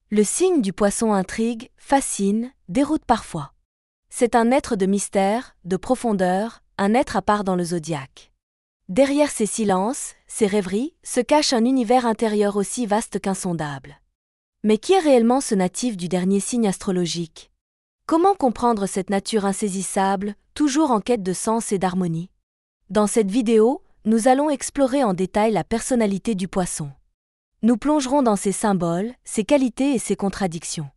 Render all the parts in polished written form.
Le signe du poisson intrigue, fascine, déroute parfois. C'est un être de mystère, de profondeur, un être à part dans le zodiaque. Derrière ces silences, ces rêveries, se cache un univers intérieur aussi vaste qu'insondable. Mais qui est réellement ce natif du dernier signe astrologique? Comment comprendre cette nature insaisissable, toujours en quête de sens et d'harmonie? Dans cette vidéo, nous allons explorer en détail la personnalité du poisson. Nous plongerons dans ses symboles, ses qualités et ses contradictions.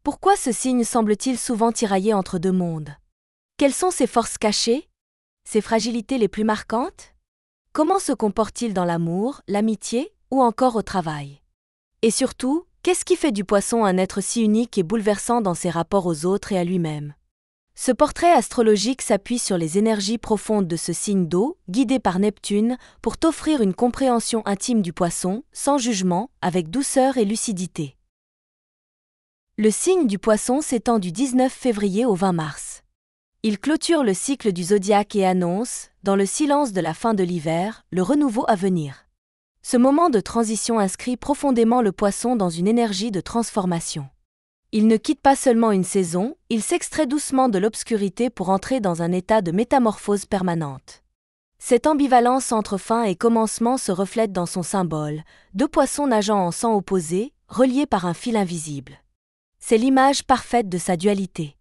Pourquoi ce signe semble-t-il souvent tiraillé entre deux mondes? Quelles sont ses forces cachées? Ses fragilités les plus marquantes? Comment se comporte-t-il dans l'amour, l'amitié ou encore au travail? Et surtout, qu'est-ce qui fait du poisson un être si unique et bouleversant dans ses rapports aux autres et à lui-même? Ce portrait astrologique s'appuie sur les énergies profondes de ce signe d'eau, guidé par Neptune, pour t'offrir une compréhension intime du poisson, sans jugement, avec douceur et lucidité. Le signe du poisson s'étend du 19 février au 20 mars. Il clôture le cycle du zodiaque et annonce, dans le silence de la fin de l'hiver, le renouveau à venir. Ce moment de transition inscrit profondément le poisson dans une énergie de transformation. Il ne quitte pas seulement une saison, il s'extrait doucement de l'obscurité pour entrer dans un état de métamorphose permanente. Cette ambivalence entre fin et commencement se reflète dans son symbole, deux poissons nageant en sang opposé, reliés par un fil invisible. C'est l'image parfaite de sa dualité.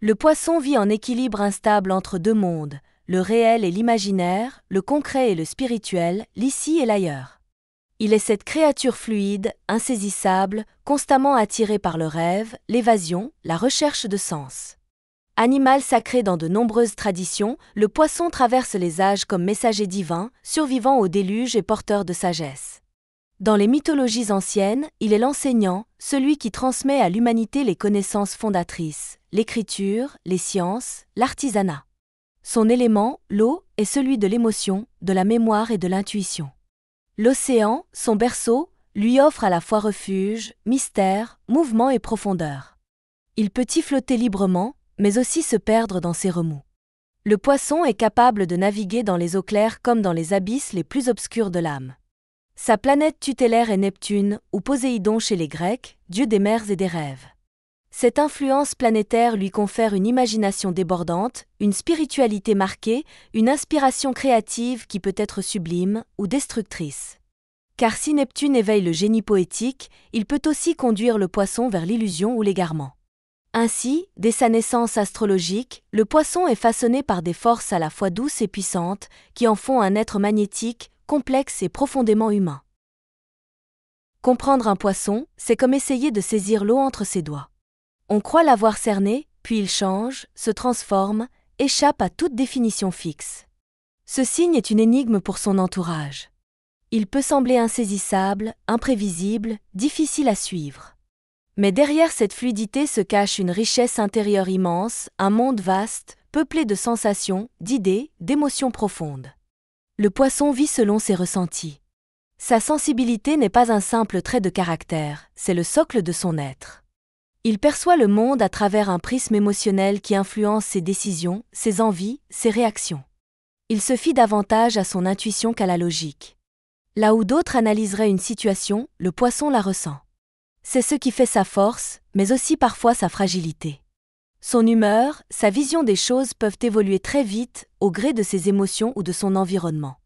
Le poisson vit en équilibre instable entre deux mondes, le réel et l'imaginaire, le concret et le spirituel, l'ici et l'ailleurs. Il est cette créature fluide, insaisissable, constamment attirée par le rêve, l'évasion, la recherche de sens. Animal sacré dans de nombreuses traditions, le poisson traverse les âges comme messager divin, survivant au déluge et porteur de sagesse. Dans les mythologies anciennes, il est l'enseignant, celui qui transmet à l'humanité les connaissances fondatrices, l'écriture, les sciences, l'artisanat. Son élément, l'eau, est celui de l'émotion, de la mémoire et de l'intuition. L'océan, son berceau, lui offre à la fois refuge, mystère, mouvement et profondeur. Il peut y flotter librement, mais aussi se perdre dans ses remous. Le poisson est capable de naviguer dans les eaux claires comme dans les abysses les plus obscurs de l'âme. Sa planète tutélaire est Neptune, ou Poséidon chez les Grecs, dieu des mers et des rêves. Cette influence planétaire lui confère une imagination débordante, une spiritualité marquée, une inspiration créative qui peut être sublime ou destructrice. Car si Neptune éveille le génie poétique, il peut aussi conduire le poisson vers l'illusion ou l'égarement. Ainsi, dès sa naissance astrologique, le poisson est façonné par des forces à la fois douces et puissantes, qui en font un être magnétique, complexe et profondément humain. Comprendre un poisson, c'est comme essayer de saisir l'eau entre ses doigts. On croit l'avoir cerné, puis il change, se transforme, échappe à toute définition fixe. Ce signe est une énigme pour son entourage. Il peut sembler insaisissable, imprévisible, difficile à suivre. Mais derrière cette fluidité se cache une richesse intérieure immense, un monde vaste, peuplé de sensations, d'idées, d'émotions profondes. Le poisson vit selon ses ressentis. Sa sensibilité n'est pas un simple trait de caractère, c'est le socle de son être. Il perçoit le monde à travers un prisme émotionnel qui influence ses décisions, ses envies, ses réactions. Il se fie davantage à son intuition qu'à la logique. Là où d'autres analyseraient une situation, le poisson la ressent. C'est ce qui fait sa force, mais aussi parfois sa fragilité. Son humeur, sa vision des choses peuvent évoluer très vite, au gré de ses émotions ou de son environnement.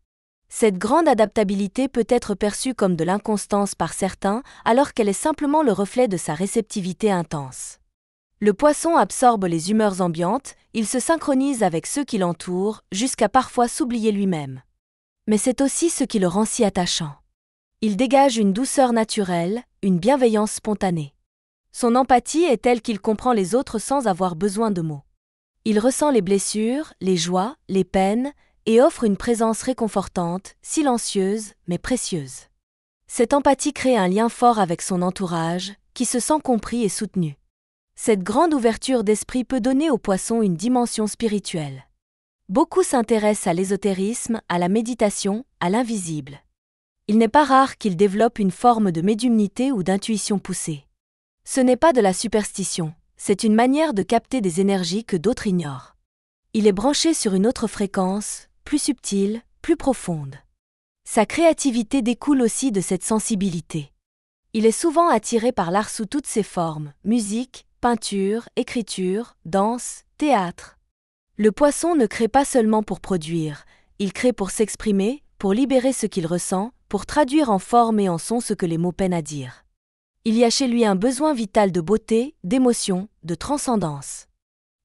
Cette grande adaptabilité peut être perçue comme de l'inconstance par certains, alors qu'elle est simplement le reflet de sa réceptivité intense. Le poisson absorbe les humeurs ambiantes, il se synchronise avec ceux qui l'entourent, jusqu'à parfois s'oublier lui-même. Mais c'est aussi ce qui le rend si attachant. Il dégage une douceur naturelle, une bienveillance spontanée. Son empathie est telle qu'il comprend les autres sans avoir besoin de mots. Il ressent les blessures, les joies, les peines, et offre une présence réconfortante, silencieuse, mais précieuse. Cette empathie crée un lien fort avec son entourage, qui se sent compris et soutenu. Cette grande ouverture d'esprit peut donner au poisson une dimension spirituelle. Beaucoup s'intéressent à l'ésotérisme, à la méditation, à l'invisible. Il n'est pas rare qu'il développe une forme de médiumnité ou d'intuition poussée. Ce n'est pas de la superstition, c'est une manière de capter des énergies que d'autres ignorent. Il est branché sur une autre fréquence, plus subtile, plus profonde. Sa créativité découle aussi de cette sensibilité. Il est souvent attiré par l'art sous toutes ses formes, musique, peinture, écriture, danse, théâtre. Le poisson ne crée pas seulement pour produire, il crée pour s'exprimer, pour libérer ce qu'il ressent, pour traduire en forme et en son ce que les mots peinent à dire. Il y a chez lui un besoin vital de beauté, d'émotion, de transcendance.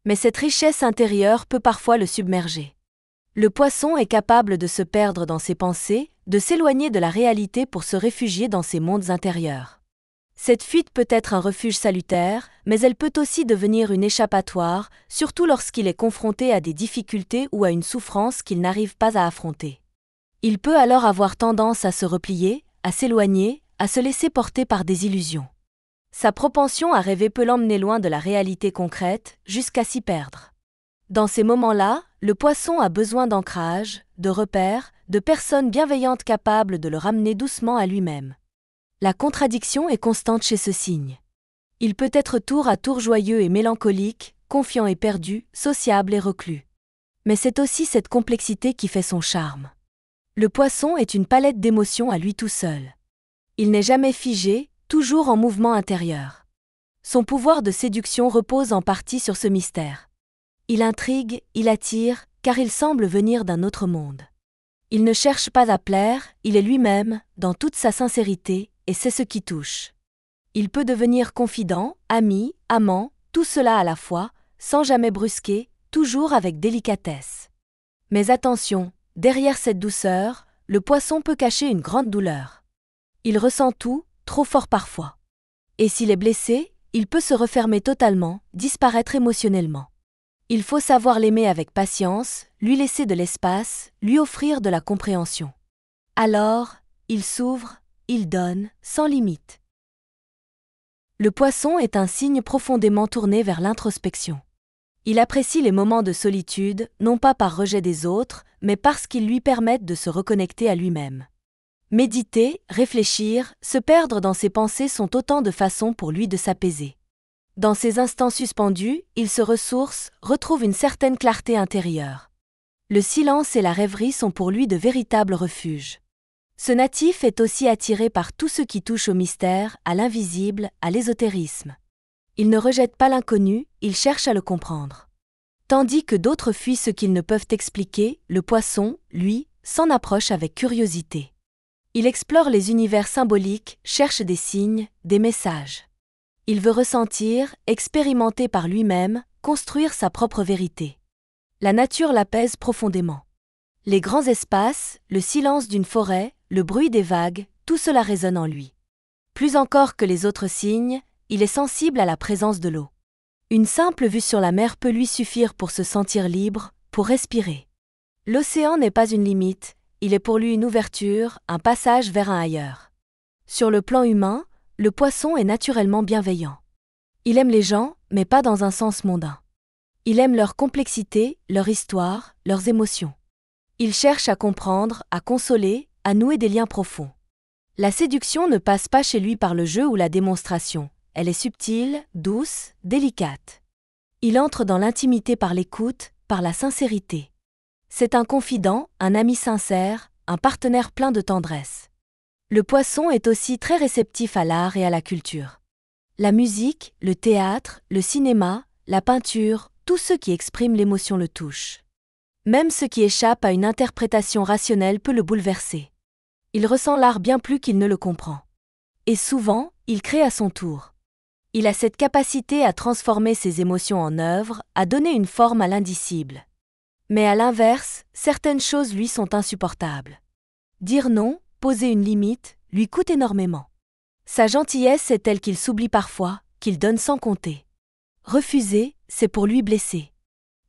Mais cette richesse intérieure peut parfois le submerger. Le poisson est capable de se perdre dans ses pensées, de s'éloigner de la réalité pour se réfugier dans ses mondes intérieurs. Cette fuite peut être un refuge salutaire, mais elle peut aussi devenir une échappatoire, surtout lorsqu'il est confronté à des difficultés ou à une souffrance qu'il n'arrive pas à affronter. Il peut alors avoir tendance à se replier, à s'éloigner, à se laisser porter par des illusions. Sa propension à rêver peut l'emmener loin de la réalité concrète, jusqu'à s'y perdre. Dans ces moments-là, le poisson a besoin d'ancrage, de repères, de personnes bienveillantes capables de le ramener doucement à lui-même. La contradiction est constante chez ce signe. Il peut être tour à tour joyeux et mélancolique, confiant et perdu, sociable et reclus. Mais c'est aussi cette complexité qui fait son charme. Le poisson est une palette d'émotions à lui tout seul. Il n'est jamais figé, toujours en mouvement intérieur. Son pouvoir de séduction repose en partie sur ce mystère. Il intrigue, il attire, car il semble venir d'un autre monde. Il ne cherche pas à plaire, il est lui-même, dans toute sa sincérité, et c'est ce qui touche. Il peut devenir confident, ami, amant, tout cela à la fois, sans jamais brusquer, toujours avec délicatesse. Mais attention, derrière cette douceur, le poisson peut cacher une grande douleur. Il ressent tout, trop fort parfois. Et s'il est blessé, il peut se refermer totalement, disparaître émotionnellement. Il faut savoir l'aimer avec patience, lui laisser de l'espace, lui offrir de la compréhension. Alors, il s'ouvre, il donne, sans limite. Le poisson est un signe profondément tourné vers l'introspection. Il apprécie les moments de solitude, non pas par rejet des autres, mais parce qu'ils lui permettent de se reconnecter à lui-même. Méditer, réfléchir, se perdre dans ses pensées sont autant de façons pour lui de s'apaiser. Dans ces instants suspendus, il se ressource, retrouve une certaine clarté intérieure. Le silence et la rêverie sont pour lui de véritables refuges. Ce natif est aussi attiré par tout ce qui touche au mystère, à l'invisible, à l'ésotérisme. Il ne rejette pas l'inconnu, il cherche à le comprendre. Tandis que d'autres fuient ce qu'ils ne peuvent expliquer, le poisson, lui, s'en approche avec curiosité. Il explore les univers symboliques, cherche des signes, des messages. Il veut ressentir, expérimenter par lui-même, construire sa propre vérité. La nature l'apaise profondément. Les grands espaces, le silence d'une forêt, le bruit des vagues, tout cela résonne en lui. Plus encore que les autres signes, il est sensible à la présence de l'eau. Une simple vue sur la mer peut lui suffire pour se sentir libre, pour respirer. L'océan n'est pas une limite, il est pour lui une ouverture, un passage vers un ailleurs. Sur le plan humain, le poisson est naturellement bienveillant. Il aime les gens, mais pas dans un sens mondain. Il aime leur complexité, leur histoire, leurs émotions. Il cherche à comprendre, à consoler, à nouer des liens profonds. La séduction ne passe pas chez lui par le jeu ou la démonstration. Elle est subtile, douce, délicate. Il entre dans l'intimité par l'écoute, par la sincérité. C'est un confident, un ami sincère, un partenaire plein de tendresse. Le poisson est aussi très réceptif à l'art et à la culture. La musique, le théâtre, le cinéma, la peinture, tout ce qui exprime l'émotion le touche. Même ce qui échappe à une interprétation rationnelle peut le bouleverser. Il ressent l'art bien plus qu'il ne le comprend. Et souvent, il crée à son tour. Il a cette capacité à transformer ses émotions en œuvre, à donner une forme à l'indicible. Mais à l'inverse, certaines choses lui sont insupportables. Dire non, poser une limite, lui coûte énormément. Sa gentillesse est telle qu'il s'oublie parfois, qu'il donne sans compter. Refuser, c'est pour lui blesser.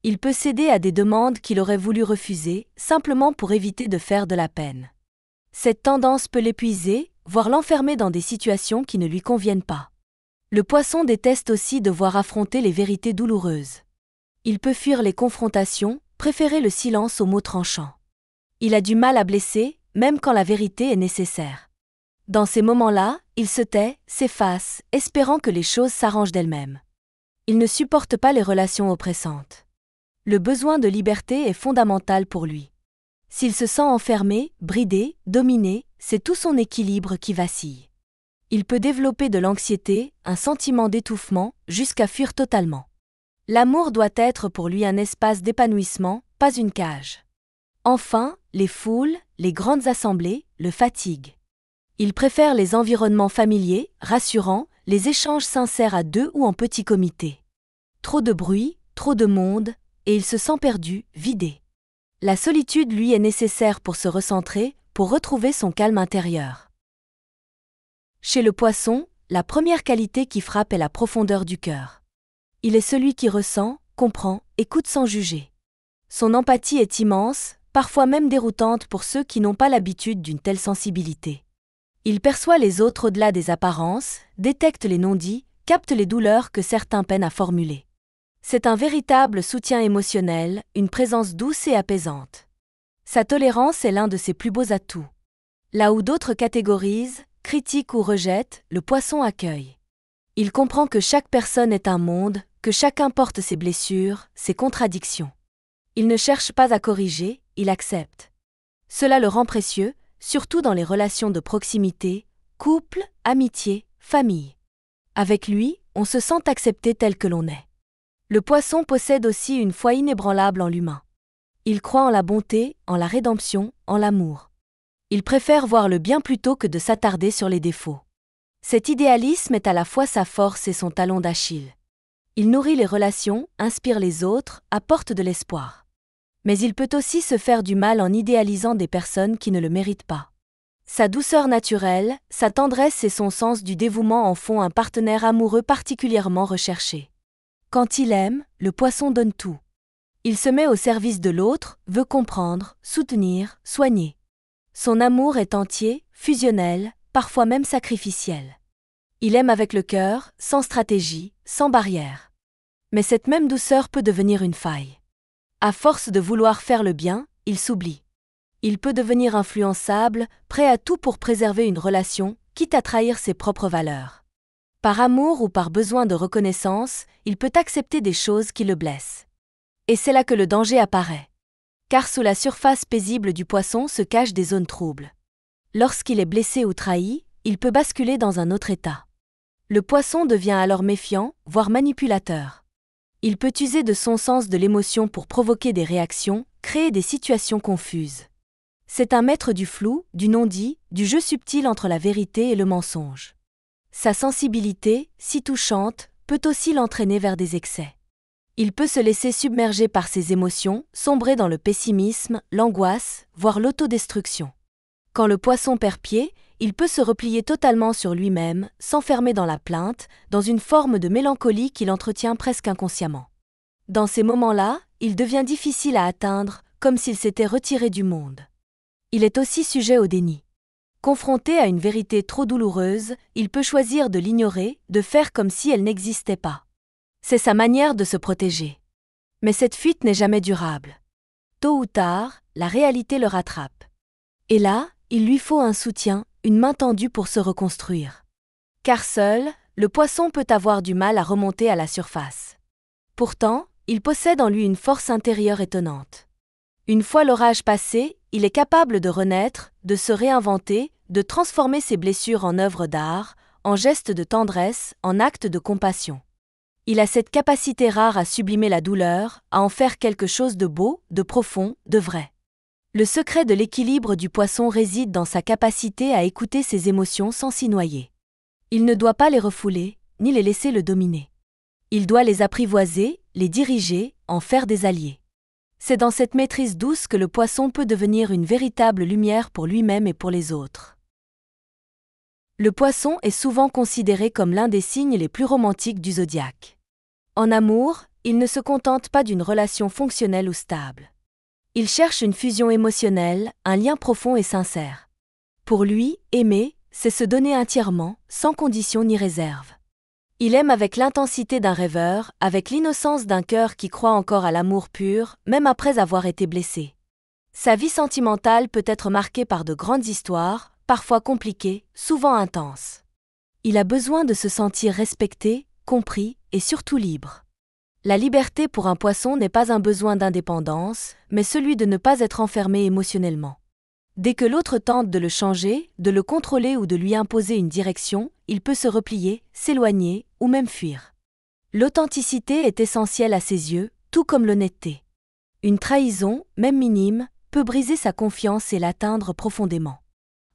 Il peut céder à des demandes qu'il aurait voulu refuser, simplement pour éviter de faire de la peine. Cette tendance peut l'épuiser, voire l'enfermer dans des situations qui ne lui conviennent pas. Le poisson déteste aussi devoir affronter les vérités douloureuses. Il peut fuir les confrontations, préférer le silence aux mots tranchants. Il a du mal à blesser, même quand la vérité est nécessaire. Dans ces moments-là, il se tait, s'efface, espérant que les choses s'arrangent d'elles-mêmes. Il ne supporte pas les relations oppressantes. Le besoin de liberté est fondamental pour lui. S'il se sent enfermé, bridé, dominé, c'est tout son équilibre qui vacille. Il peut développer de l'anxiété, un sentiment d'étouffement, jusqu'à fuir totalement. L'amour doit être pour lui un espace d'épanouissement, pas une cage. Enfin, les foules, les grandes assemblées, le fatiguent. Il préfère les environnements familiers, rassurants, les échanges sincères à deux ou en petit comité. Trop de bruit, trop de monde, et il se sent perdu, vidé. La solitude lui est nécessaire pour se recentrer, pour retrouver son calme intérieur. Chez le poisson, la première qualité qui frappe est la profondeur du cœur. Il est celui qui ressent, comprend, écoute sans juger. Son empathie est immense, parfois même déroutante pour ceux qui n'ont pas l'habitude d'une telle sensibilité. Il perçoit les autres au-delà des apparences, détecte les non-dits, capte les douleurs que certains peinent à formuler. C'est un véritable soutien émotionnel, une présence douce et apaisante. Sa tolérance est l'un de ses plus beaux atouts. Là où d'autres catégorisent, critiquent ou rejettent, le poisson accueille. Il comprend que chaque personne est un monde, que chacun porte ses blessures, ses contradictions. Il ne cherche pas à corriger, il accepte. Cela le rend précieux, surtout dans les relations de proximité, couple, amitié, famille. Avec lui, on se sent accepté tel que l'on est. Le poisson possède aussi une foi inébranlable en l'humain. Il croit en la bonté, en la rédemption, en l'amour. Il préfère voir le bien plutôt que de s'attarder sur les défauts. Cet idéalisme est à la fois sa force et son talon d'Achille. Il nourrit les relations, inspire les autres, apporte de l'espoir. Mais il peut aussi se faire du mal en idéalisant des personnes qui ne le méritent pas. Sa douceur naturelle, sa tendresse et son sens du dévouement en font un partenaire amoureux particulièrement recherché. Quand il aime, le poisson donne tout. Il se met au service de l'autre, veut comprendre, soutenir, soigner. Son amour est entier, fusionnel, parfois même sacrificiel. Il aime avec le cœur, sans stratégie, sans barrière. Mais cette même douceur peut devenir une faille. À force de vouloir faire le bien, il s'oublie. Il peut devenir influençable, prêt à tout pour préserver une relation, quitte à trahir ses propres valeurs. Par amour ou par besoin de reconnaissance, il peut accepter des choses qui le blessent. Et c'est là que le danger apparaît. Car sous la surface paisible du poisson se cachent des zones troubles. Lorsqu'il est blessé ou trahi, il peut basculer dans un autre état. Le poisson devient alors méfiant, voire manipulateur. Il peut user de son sens de l'émotion pour provoquer des réactions, créer des situations confuses. C'est un maître du flou, du non-dit, du jeu subtil entre la vérité et le mensonge. Sa sensibilité, si touchante, peut aussi l'entraîner vers des excès. Il peut se laisser submerger par ses émotions, sombrer dans le pessimisme, l'angoisse, voire l'autodestruction. Quand le poisson perd pied, il peut se replier totalement sur lui-même, s'enfermer dans la plainte, dans une forme de mélancolie qu'il entretient presque inconsciemment. Dans ces moments-là, il devient difficile à atteindre, comme s'il s'était retiré du monde. Il est aussi sujet au déni. Confronté à une vérité trop douloureuse, il peut choisir de l'ignorer, de faire comme si elle n'existait pas. C'est sa manière de se protéger. Mais cette fuite n'est jamais durable. Tôt ou tard, la réalité le rattrape. Et là, il lui faut un soutien, une main tendue pour se reconstruire. Car seul, le poisson peut avoir du mal à remonter à la surface. Pourtant, il possède en lui une force intérieure étonnante. Une fois l'orage passé, il est capable de renaître, de se réinventer, de transformer ses blessures en œuvres d'art, en gestes de tendresse, en actes de compassion. Il a cette capacité rare à sublimer la douleur, à en faire quelque chose de beau, de profond, de vrai. Le secret de l'équilibre du poisson réside dans sa capacité à écouter ses émotions sans s'y noyer. Il ne doit pas les refouler, ni les laisser le dominer. Il doit les apprivoiser, les diriger, en faire des alliés. C'est dans cette maîtrise douce que le poisson peut devenir une véritable lumière pour lui-même et pour les autres. Le poisson est souvent considéré comme l'un des signes les plus romantiques du zodiaque. En amour, il ne se contente pas d'une relation fonctionnelle ou stable. Il cherche une fusion émotionnelle, un lien profond et sincère. Pour lui, aimer, c'est se donner entièrement, sans condition ni réserve. Il aime avec l'intensité d'un rêveur, avec l'innocence d'un cœur qui croit encore à l'amour pur, même après avoir été blessé. Sa vie sentimentale peut être marquée par de grandes histoires, parfois compliquées, souvent intenses. Il a besoin de se sentir respecté, compris et surtout libre. La liberté pour un poisson n'est pas un besoin d'indépendance, mais celui de ne pas être enfermé émotionnellement. Dès que l'autre tente de le changer, de le contrôler ou de lui imposer une direction, il peut se replier, s'éloigner ou même fuir. L'authenticité est essentielle à ses yeux, tout comme l'honnêteté. Une trahison, même minime, peut briser sa confiance et l'atteindre profondément.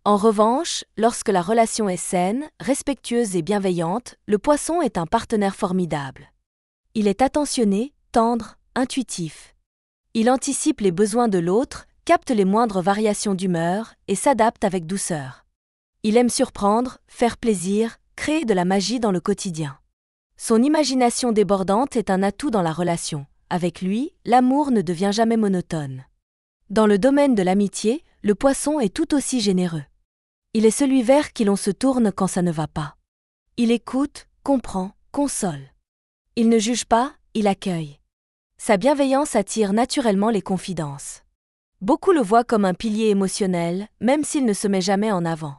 En revanche, lorsque la relation est saine, respectueuse et bienveillante, le poisson est un partenaire formidable. Il est attentionné, tendre, intuitif. Il anticipe les besoins de l'autre, capte les moindres variations d'humeur et s'adapte avec douceur. Il aime surprendre, faire plaisir, créer de la magie dans le quotidien. Son imagination débordante est un atout dans la relation. Avec lui, l'amour ne devient jamais monotone. Dans le domaine de l'amitié, le poisson est tout aussi généreux. Il est celui vers qui l'on se tourne quand ça ne va pas. Il écoute, comprend, console. Il ne juge pas, il accueille. Sa bienveillance attire naturellement les confidences. Beaucoup le voient comme un pilier émotionnel, même s'il ne se met jamais en avant.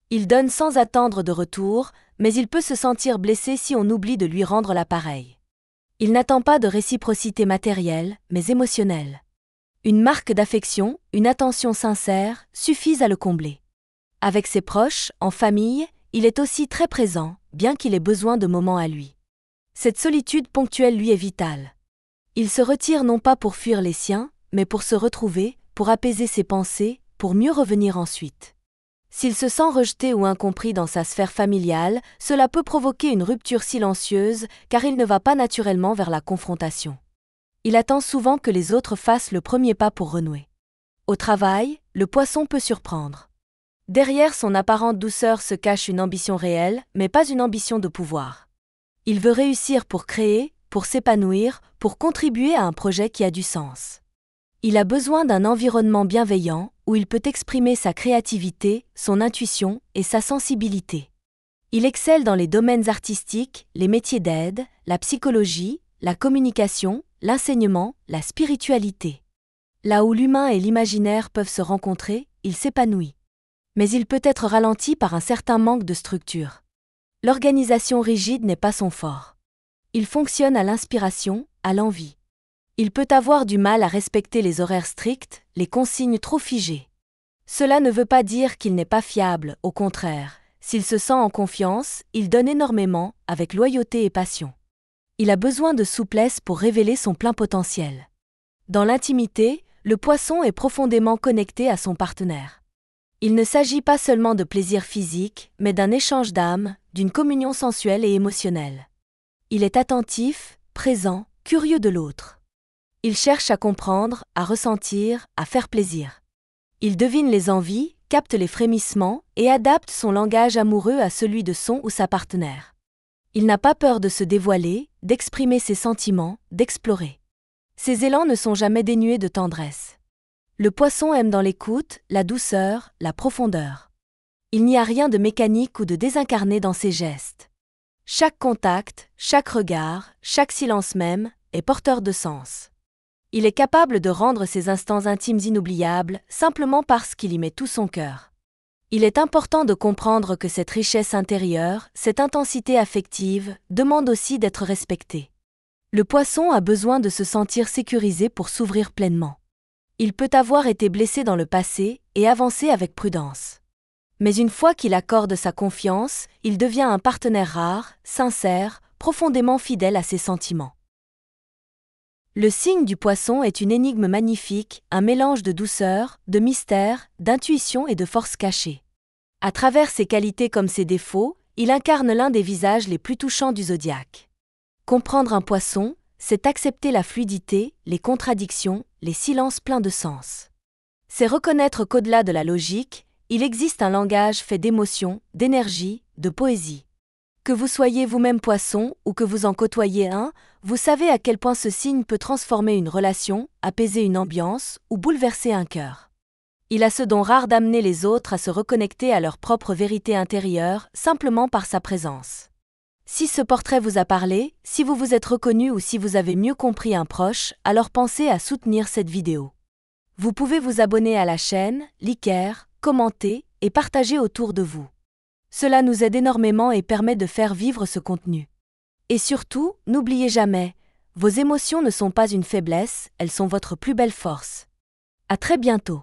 Il donne sans attendre de retour, mais il peut se sentir blessé si on oublie de lui rendre l'appareil. Il n'attend pas de réciprocité matérielle, mais émotionnelle. Une marque d'affection, une attention sincère, suffisent à le combler. Avec ses proches, en famille, il est aussi très présent, bien qu'il ait besoin de moments à lui. Cette solitude ponctuelle lui est vitale. Il se retire non pas pour fuir les siens, mais pour se retrouver, pour apaiser ses pensées, pour mieux revenir ensuite. S'il se sent rejeté ou incompris dans sa sphère familiale, cela peut provoquer une rupture silencieuse, car il ne va pas naturellement vers la confrontation. Il attend souvent que les autres fassent le premier pas pour renouer. Au travail, le poisson peut surprendre. Derrière son apparente douceur se cache une ambition réelle, mais pas une ambition de pouvoir. Il veut réussir pour créer, pour s'épanouir, pour contribuer à un projet qui a du sens. Il a besoin d'un environnement bienveillant, où il peut exprimer sa créativité, son intuition et sa sensibilité. Il excelle dans les domaines artistiques, les métiers d'aide, la psychologie, la communication, l'enseignement, la spiritualité. Là où l'humain et l'imaginaire peuvent se rencontrer, il s'épanouit. Mais il peut être ralenti par un certain manque de structure. L'organisation rigide n'est pas son fort. Il fonctionne à l'inspiration, à l'envie. Il peut avoir du mal à respecter les horaires stricts, les consignes trop figées. Cela ne veut pas dire qu'il n'est pas fiable, au contraire. S'il se sent en confiance, il donne énormément, avec loyauté et passion. Il a besoin de souplesse pour révéler son plein potentiel. Dans l'intimité, le poisson est profondément connecté à son partenaire. Il ne s'agit pas seulement de plaisir physique, mais d'un échange d'âme, d'une communion sensuelle et émotionnelle. Il est attentif, présent, curieux de l'autre. Il cherche à comprendre, à ressentir, à faire plaisir. Il devine les envies, capte les frémissements et adapte son langage amoureux à celui de son ou sa partenaire. Il n'a pas peur de se dévoiler, d'exprimer ses sentiments, d'explorer. Ses élans ne sont jamais dénués de tendresse. Le poisson aime dans l'écoute, la douceur, la profondeur. Il n'y a rien de mécanique ou de désincarné dans ses gestes. Chaque contact, chaque regard, chaque silence même, est porteur de sens. Il est capable de rendre ces instants intimes inoubliables, simplement parce qu'il y met tout son cœur. Il est important de comprendre que cette richesse intérieure, cette intensité affective, demande aussi d'être respectée. Le poisson a besoin de se sentir sécurisé pour s'ouvrir pleinement. Il peut avoir été blessé dans le passé et avancer avec prudence. Mais une fois qu'il accorde sa confiance, il devient un partenaire rare, sincère, profondément fidèle à ses sentiments. Le signe du poisson est une énigme magnifique, un mélange de douceur, de mystère, d'intuition et de force cachée. À travers ses qualités comme ses défauts, il incarne l'un des visages les plus touchants du zodiaque. Comprendre un poisson, c'est accepter la fluidité, les contradictions, les silences pleins de sens. C'est reconnaître qu'au-delà de la logique, il existe un langage fait d'émotions, d'énergie, de poésie. Que vous soyez vous-même poisson ou que vous en côtoyez un, vous savez à quel point ce signe peut transformer une relation, apaiser une ambiance ou bouleverser un cœur. Il a ce don rare d'amener les autres à se reconnecter à leur propre vérité intérieure simplement par sa présence. Si ce portrait vous a parlé, si vous vous êtes reconnu ou si vous avez mieux compris un proche, alors pensez à soutenir cette vidéo. Vous pouvez vous abonner à la chaîne, liker, commenter et partager autour de vous. Cela nous aide énormément et permet de faire vivre ce contenu. Et surtout, n'oubliez jamais, vos émotions ne sont pas une faiblesse, elles sont votre plus belle force. À très bientôt.